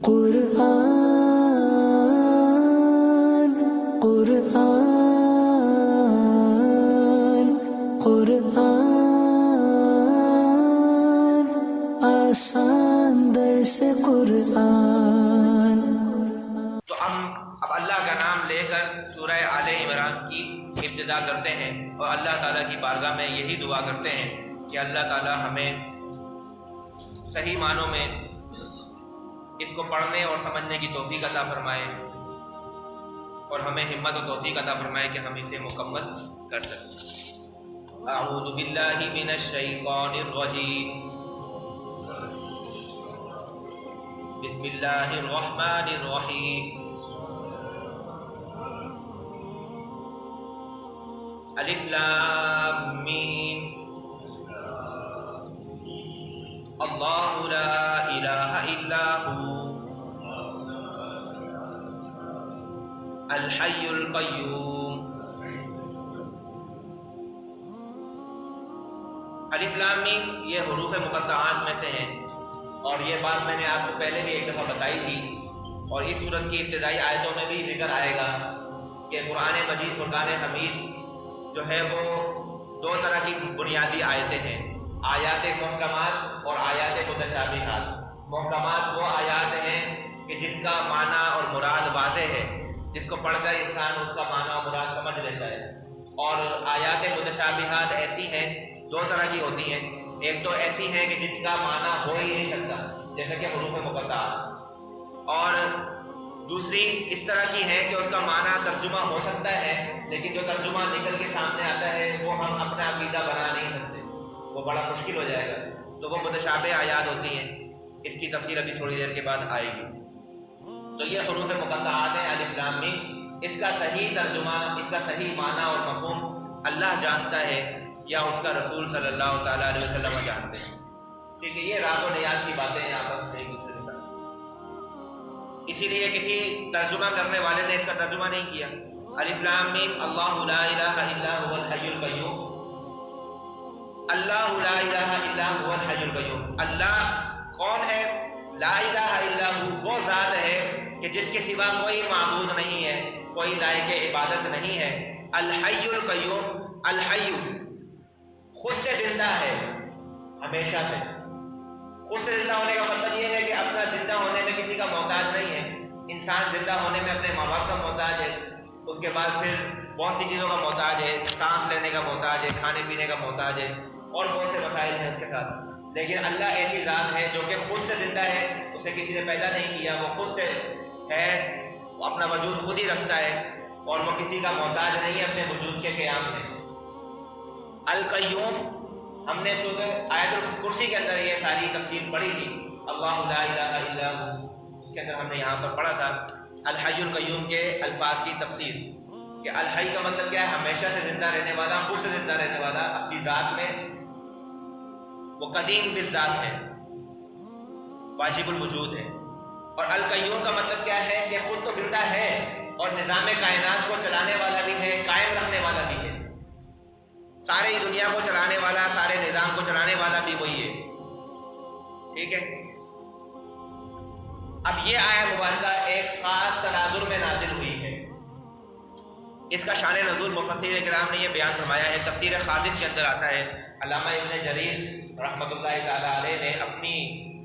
قرآن قرآن قرآن آسان درس قرآن۔ تو اب اللہ کا نام لے کر سورہ آل عمران کی ابتدا کرتے ہیں اور اللہ تعالیٰ کی بارگاہ میں یہی دعا کرتے ہیں کہ اللہ تعالیٰ ہمیں صحیح معنوں میں اس کو پڑھنے اور سمجھنے کی توفیق عطا فرمائے اور ہمیں ہمت و توفیق عطا فرمائے کہ ہم اسے مکمل کر سکیں۔ اعوذ باللہ من الشیطان الرجیم، بسم اللہ الرحمن الرحیم، الف لام میم، اللہ لا الہ الا ہو الحی القیوم۔ الف لام میم یہ حروف مقطعات میں سے ہیں، اور یہ بات میں نے آپ کو پہلے بھی ایک دفعہ بتائی تھی، اور اس سورت کی ابتدائی آیتوں میں بھی ذکر آئے گا کہ قرآن مجید فرقان حمید جو ہے وہ دو طرح کی بنیادی آیتیں ہیں، آیات محکمات اور آیات متشابہات۔ محکمات وہ آیات ہیں کہ جن کا معنی اور مراد واضح ہے، جس کو پڑھ کر انسان اس کا معنی اور مراد سمجھ لیتا ہے، اور آیات متشابہات ایسی ہیں، دو طرح کی ہوتی ہیں، ایک تو ایسی ہیں کہ جن کا معنی ہو ہی نہیں سکتا جیسے کہ حروف مقطعات، اور دوسری اس طرح کی ہے کہ اس کا معنی ترجمہ ہو سکتا ہے لیکن جو ترجمہ نکل کے سامنے آتا ہے وہ ہم اپنا عقیدہ بنا نہیں سکتے، وہ بڑا مشکل ہو جائے گا، تو وہ متشابہ آیات ہوتی ہیں۔ اس کی تفصیل ابھی تھوڑی دیر کے بعد آئے گی۔ تو یہ حروف مقطعات ہیں الف لام میم، اس کا صحیح ترجمہ، اس کا صحیح معنی اور مفہوم اللہ جانتا ہے یا اس کا رسول صلی اللہ تعالیٰ علیہ وسلم جانتے ہیں۔ ٹھیک ہے، یہ راز و نیاز کی باتیں ہیں آپس میں ایک دوسرے کے ساتھ، اسی لیے کسی ترجمہ کرنے والے نے اس کا ترجمہ نہیں کیا۔ الف لام میم، اللہ لا الہ الا هو الحی القیوم، اللہ لا الہ الا هو الحی القیوم، اللہ کون ہے؟ لا الہ الا ہو، وہ ذات ہے کہ جس کے سوا کوئی معبود نہیں ہے، کوئی لائق عبادت نہیں ہے۔ الحی القیوم، الحی خود سے زندہ ہے، ہمیشہ سے۔ خود سے زندہ ہونے کا مطلب یہ ہے کہ اپنا زندہ ہونے میں کسی کا محتاج نہیں ہے۔ انسان زندہ ہونے میں اپنے ماں باپ کا محتاج ہے، اس کے بعد پھر بہت سی چیزوں کا محتاج ہے، سانس لینے کا محتاج ہے، کھانے پینے کا محتاج ہے، اور بہت سے مسائل ہیں اس کے ساتھ۔ لیکن اللہ ایسی ذات ہے جو کہ خود سے زندہ ہے، اسے کسی نے پیدا نہیں کیا، وہ خود سے ہے، وہ اپنا وجود خود ہی رکھتا ہے، اور وہ کسی کا محتاج نہیں ہے اپنے وجود کے قیام میں۔ القیوم، ہم نے سورہ آیت الکرسی کے اندر یہ ساری تفسیر پڑھی تھی، اللہ لا الہ الا ہو، اس کے اندر ہم نے یہاں پر پڑھا تھا الحی القیوم کے الفاظ کی تفسیر، کہ الحی کا مطلب کیا ہے؟ ہمیشہ سے زندہ رہنے والا، خود سے زندہ رہنے والا، اپنی ذات میں وہ قدیم بالذات ہے، واجب الوجود ہے۔ اور القیوم کا مطلب کیا ہے؟ کہ خود تو زندہ ہے اور نظام کائنات کو چلانے والا بھی ہے، قائم رکھنے والا بھی ہے، ساری دنیا کو چلانے والا، سارے نظام کو چلانے والا بھی وہی ہے۔ ٹھیک ہے، اب یہ آیت مبارکہ ایک خاص تناظر میں نازل ہوئی ہے، اس کا شان نزول مفسرین کرام نے یہ بیان فرمایا ہے، تفسیر خازن کے اندر آتا ہے، علامہ ابن جریر رحمۃ اللہ تعالیٰ علیہ نے اپنی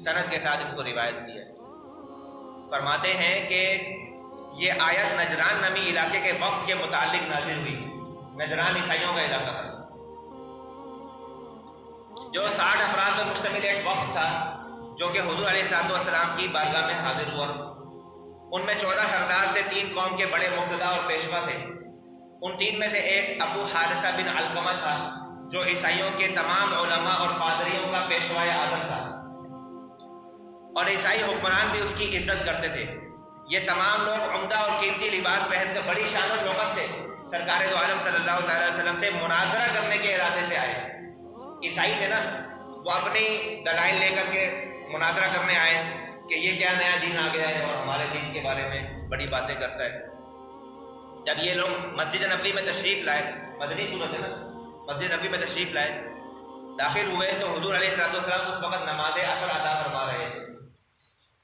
سند کے ساتھ اس کو روایت کیا ہے۔ فرماتے ہیں کہ یہ آیت نجران نامی علاقے کے وفد کے متعلق نازل ہوئی۔ نجران عیسائیوں کا علاقہ تھا، جو 60 افراد پر مشتمل ایک وفد تھا جو کہ حضور علیہ السلام کی بارگاہ میں حاضر ہوا۔ ان میں 14 سردار تھے، 3 قوم کے بڑے مقتدا اور پیشوا تھے۔ ان 3 میں سے ایک ابو حارثہ بن علقمہ تھا جو عیسائیوں کے تمام علماء اور پادریوں کا پیشوائے اعظم تھا، اور عیسائی حکمران بھی اس کی عزت کرتے تھے۔ یہ تمام لوگ عمدہ اور قیمتی لباس پہن کر بڑی شان و شوکت سے سرکار دو عالم صلی اللہ تعالی وسلم سے مناظرہ کرنے کے ارادے سے آئے۔ عیسائی تھے نا، وہ اپنی دلائل لے کر کے مناظرہ کرنے آئے کہ یہ کیا نیا دین آ گیا ہے اور ہمارے دین کے بارے میں بڑی باتیں کرتا ہے۔ جب یہ لوگ مسجد نبوی میں تشریف لائے، مدنی صورت ہے نا، مسجد نبوی میں تشریف لائے، داخل ہوئے تو حضور علیہ السلام اس وقت نماز عصر ادا فرما رہے تھے۔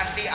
80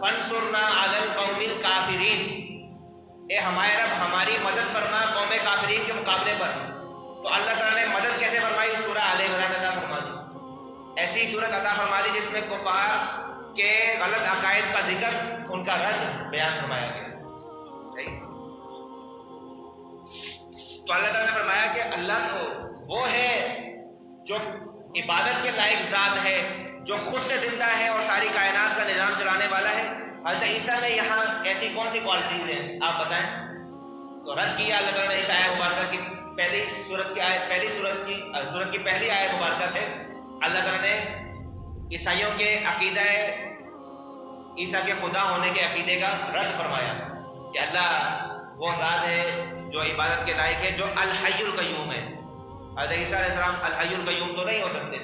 فانصرنا علی القوم الکافرین، اے ہمارے رب ہماری مدد فرما قوم کافرین کے مقابلے پر۔ تو اللہ تعالیٰ نے مدد کیسے فرمائی؟ سورہ آل عمران عطا فرما دی، ایسی صورت عطا فرما دی جس میں کفار کے غلط عقائد کا ذکر، ان کا رد بیان فرمایا گیا۔ صحیح؟ تو اللہ تعالیٰ نے فرمایا کہ اللہ کو وہ ہے جو عبادت کے لائق ذات ہے، جو خود سے زندہ ہے اور ساری کائنات کا نظام چلانے والا ہے۔ حضرت عیسیٰ میں یہاں ایسی کون سی کوالٹیز ہیں آپ بتائیں؟ تو رد کیا اللہ تعالیٰ نے اس آیت مبارکہ کی پہلی سورت کی آیت، پہلی سورت کی پہلی آیت مبارکہ سے اللہ تعالیٰ نے عیسائیوں کے عقیدہ عیسیٰ کے خدا ہونے کے عقیدے کا رد فرمایا کہ اللہ وہ ذات ہے جو عبادت کے لائق ہے، جو الحی القیوم ہے۔ حضرت عیسیٰ علیہ السلام الحی القیوم تو نہیں ہو سکتے،